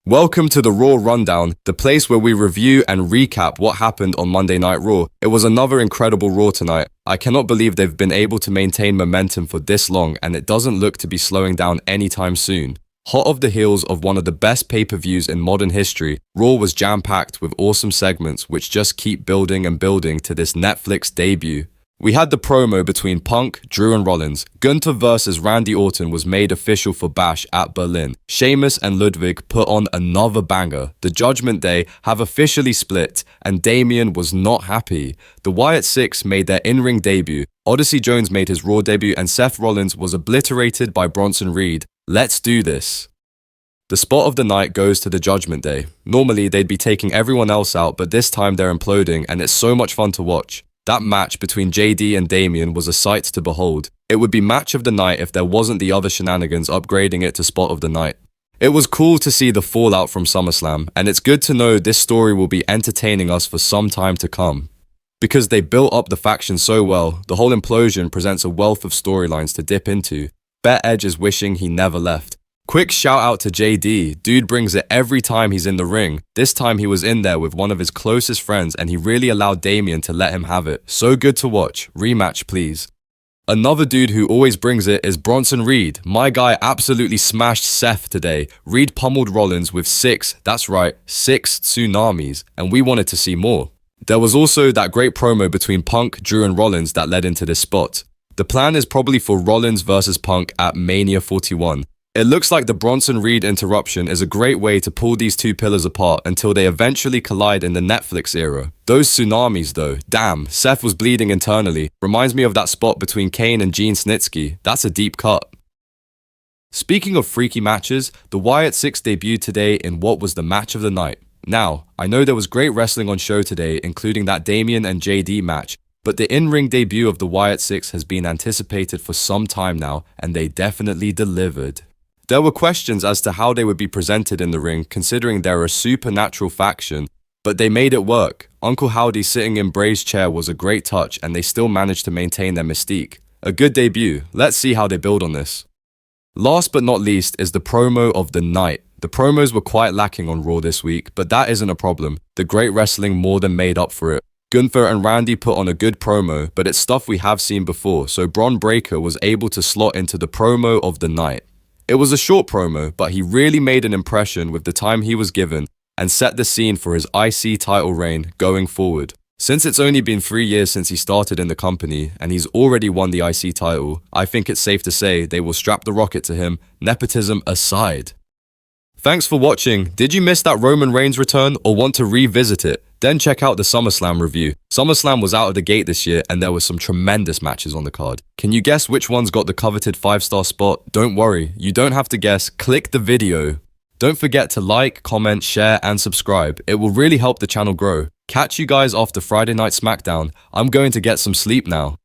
Welcome to the Raw Rundown, the place where we review and recap what happened on Monday Night Raw. It was another incredible Raw tonight. I cannot believe they've been able to maintain momentum for this long, and it doesn't look to be slowing down anytime soon. Hot off the heels of one of the best pay-per-views in modern history, Raw was jam-packed with awesome segments which just keep building and building to this Netflix debut. We had the promo between Punk, Drew and Rollins. Gunther versus Randy Orton was made official for Bash at Berlin. Shaemus and Ludwig put on another banger. The Judgement Day have officially split, and Damian was not happy. The Wyatt Six made their in-ring debut. Odyssey Jones made his Raw debut, and Seth Rollins was obliterated by Bronson Reed. Let's do this. The spot of the night goes to the Judgement Day. Normally, they'd be taking everyone else out, but this time they're imploding, and it's so much fun to watch. That match between JD and Damian was a sight to behold. It would be match of the night if there wasn't the other shenanigans upgrading it to spot of the night. It was cool to see the fallout from SummerSlam, and it's good to know this story will be entertaining us for some time to come. Because they built up the faction so well, the whole implosion presents a wealth of storylines to dip into. Bet Edge is wishing he never left. Quick shout out to JD, dude brings it every time he's in the ring. This time he was in there with one of his closest friends and he really allowed Damian to let him have it. So good to watch, rematch please. Another dude who always brings it is Bronson Reed. My guy absolutely smashed Seth today. Reed pummeled Rollins with six tsunamis, and we wanted to see more. There was also that great promo between Punk, Drew and Rollins that led into this spot. The plan is probably for Rollins versus Punk at Mania 41. It looks like the Bronson Reed interruption is a great way to pull these two pillars apart until they eventually collide in the Netflix era. Those tsunamis though, damn, Seth was bleeding internally. Reminds me of that spot between Kane and Gene Snitsky. That's a deep cut. Speaking of freaky matches, the Wyatt Six debuted today in what was the match of the night. Now, I know there was great wrestling on show today, including that Damian and JD match, but the in-ring debut of the Wyatt Six has been anticipated for some time now, and they definitely delivered. There were questions as to how they would be presented in the ring, considering they're a supernatural faction, but they made it work. Uncle Howdy sitting in Bray's chair was a great touch, and they still managed to maintain their mystique. A good debut. Let's see how they build on this. Last but not least is the promo of the night. The promos were quite lacking on Raw this week, but that isn't a problem. The great wrestling more than made up for it. Gunther and Randy put on a good promo, but it's stuff we have seen before, so Bron Breakker was able to slot into the promo of the night. It was a short promo, but he really made an impression with the time he was given and set the scene for his IC title reign going forward. Since it's only been 3 years since he started in the company and he's already won the IC title, I think it's safe to say they will strap the rocket to him, nepotism aside. Thanks for watching. Did you miss that Roman Reigns return or want to revisit it? Then check out the SummerSlam review. SummerSlam was out of the gate this year and there were some tremendous matches on the card. Can you guess which one's got the coveted 5-star spot? Don't worry, you don't have to guess, click the video. Don't forget to like, comment, share and subscribe. It will really help the channel grow. Catch you guys after Friday Night SmackDown. I'm going to get some sleep now.